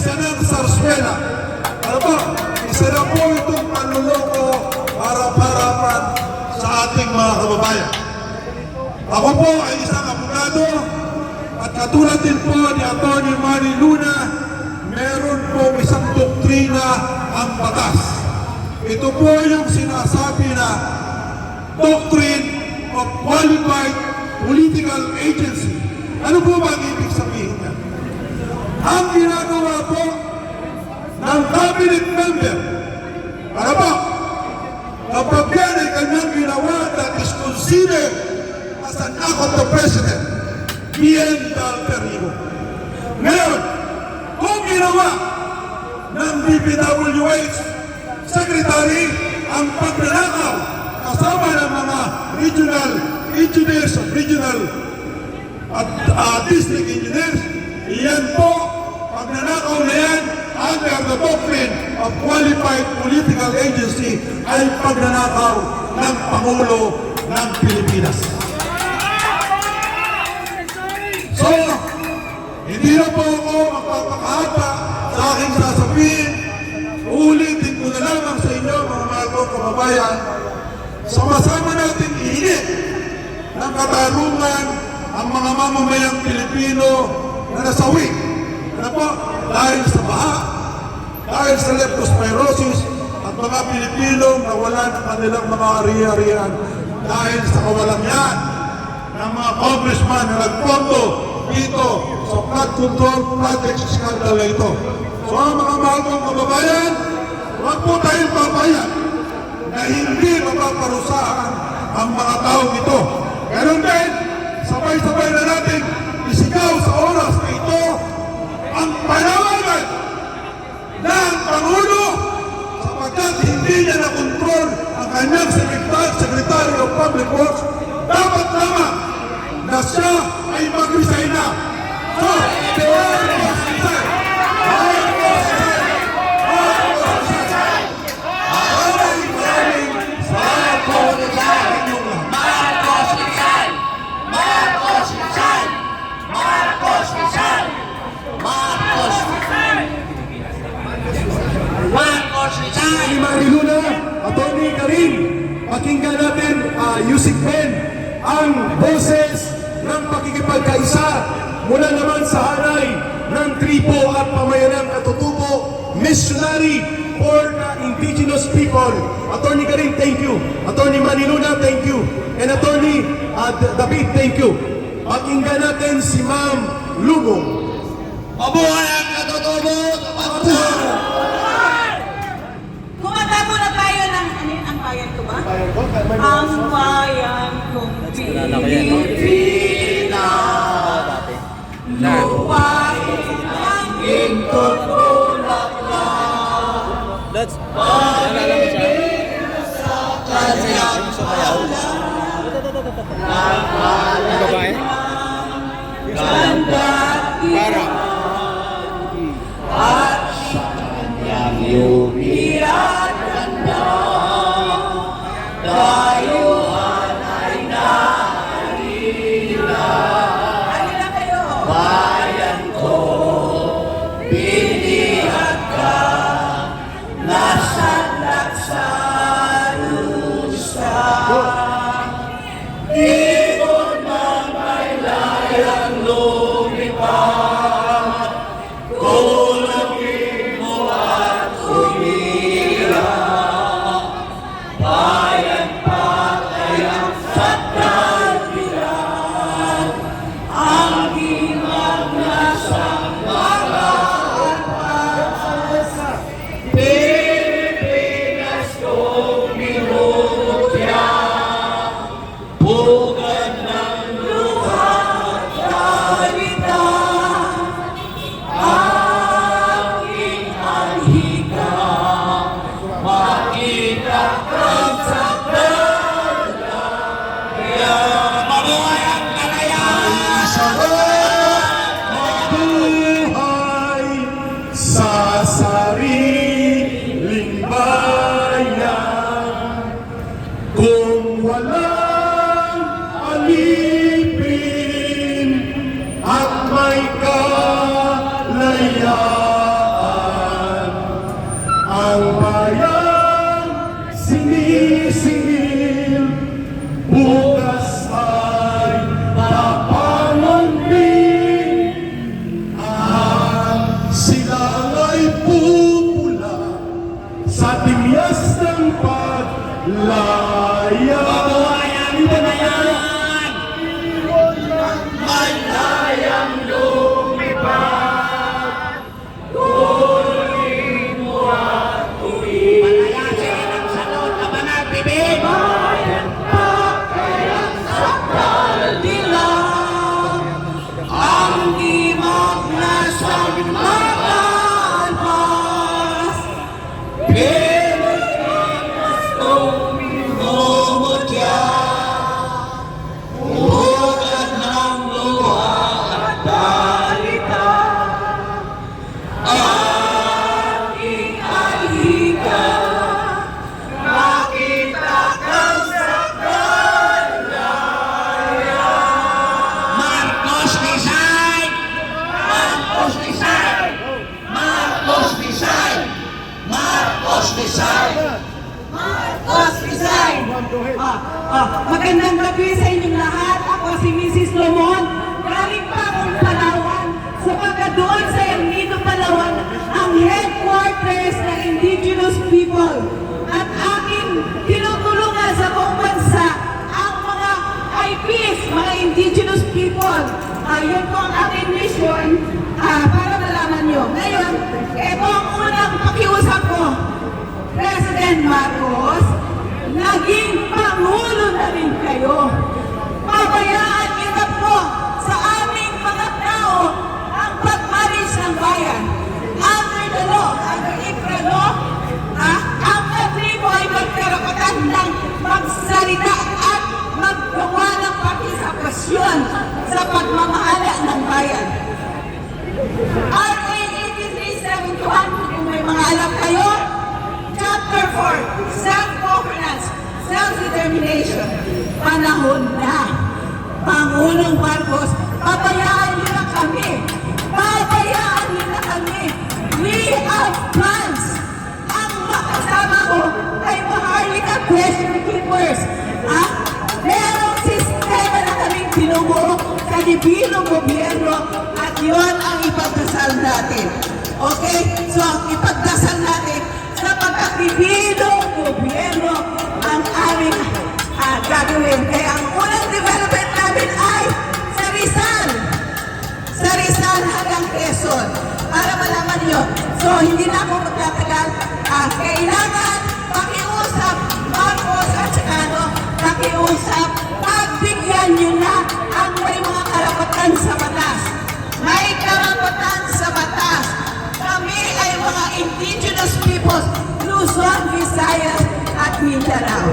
isa ng sarswela. Ano ba? Isa na po itong panluloko para harapan sa ating mga kababayan. Ako po ay isang abogado at katulad din po ni Atty. Manny Luna, meron po isang doktrina ang batas. Ito po yung sinasabi na Doctrine of Qualified Political Agency. Ano po ba ang ibig sabihin niya? Ang ginagawa po ng cabinet member, ano po? Kapag yan ay kanyang ginawa that is considered as an act of the President, bien dal perigo. Ngayon, kung ginawa ng DPWH Secretary ang pagnanakaw kasama ng mga regional engineers of regional at district engineers, iyan po, pagnanakaw na yan under the doctrine of Qualified Political Agency ay pagnanakaw ng Pangulo ng Pilipinas. So, hindi na po ako magpapakahaba sa aking sasabihin. Uulitin ko na lamang sa inyo, mga mahal kong kababayan, sama-sama natin iinit ng katarungan ang mga mamamayang Pilipino na nasawi. Ano po? Dahil sa baha, dahil sa leptospirosis, at mga Pilipino na wala ng kanilang mga ari-arian dahil sa kawalangan ng mga congressman na nagpondo dito sa flood control project scandal na ito. So mga mahal kong kababayan, huwag po tayong papayan na hindi mapaparusahan ang mga taong ito. Ganun din, sabay-sabay na natin isigaw sa oras na ito ang panawagan ng Pangulo sapagkat hindi niya na-control ang kanyang Secretary of Public Works. Dapat naman na siya ay mag-resign na. So, Si Manny Luna, Atty. Karim, pakinggan natin Yusik Ben, ang boses ng pakikipagkaisa mula naman sa hanay ng tripo at pamayanang katutubo, missionary for the indigenous people. Atty. Karim, thank you. Atty. Manny Luna, thank you. And Atty. David, thank you. Pakinggan natin si Ma'am Lugong. Mabuhay ang katutubo! Kumanta muna tayo ng, ang bayan ko ba? Ang bayan kong Pilipinas, lupain ang ginto bulaklak, Pilipinas sa kanyang alam, nakalain ang ganda't at sa kanyang lumiran ganda, dayuhan ay nahalina. Halina kayo! Bayan ko, pinihan ka, nasadlak sa lusa. Di mo na may layang lumipad, kulungin mo at humira. Bayan patayan sa talbiran, ang himag nasa mga alpas. Pilipinas kong minumutya, pugad ng luha at salita. Aking anhika, makita kang sa kalaya. Mabuhay ang kalayaan! Mabuhay sa sariling bayan, kung walang alipin at may kalayaan. timyas ng paglaya. Mabuhayan ko na yan! Malayang lumipad. Tuloy mo at tuwid. Palayasin ang salot na banal bibig. Bayan pa kayang sakal dilang. Ang imag na sagmakalpas. Pilipinas tumimumutya. Ugat ng luha at dalita. Aking alika. Makita kang sakalaya. Marcos Rizal! Marcos Rizal! Marcos Rizal! Marcos Rizal! Marcos Rizal! Magandang gabi sa inyong lahat. Ako si Mrs. Lomon. Galing pa akong Palawan. Sapagkat doon sa El Nido, Palawan, ang headquarters ng indigenous people. At aking tinutulungan sa buong bansa ang mga IPs, mga indigenous people. Yun po ang aking mission para malaman nyo. Ngayon, ito ang unang pakiusap ko. President Marcos, naging Pangulo na rin kayo. Pabayaan niyo na po sa aming mga tao ang pagmaris ng bayan. Under the law, under ICRA law, ang tribo ay magkarapatan ng magsalita at maggawa ng partisipasyon sa pagmamahala ng bayan. RA 8371, kung may mga alam kayo, Chapter 4, Self-Governance, Self-Determination. Panahon na. Pangulong Marcos, pabayaan niyo na kami. Pabayaan niyo na kami. We have plans. Ang makasama ko ay Maharlika Question Keepers. Merong sistema na kaming binubuo sa libilong gobyerno at yun ang ipagdasal natin. Okay? So, ipagdasal natin sa pagkakibilong gobyerno ang aming gagawin. Kaya ang unang development namin ay sa Rizal. Sa Rizal hanggang Quezon. Para malaman nyo. So, hindi na ako magtatagal. Kailangan pakiusap, Marcos at saka pakiusap, pagbigyan nyo na ang may mga karapatan sa batas. May karapatan sa batas. Kami ay mga indigenous peoples, Luzon, Visayas at Mindanao.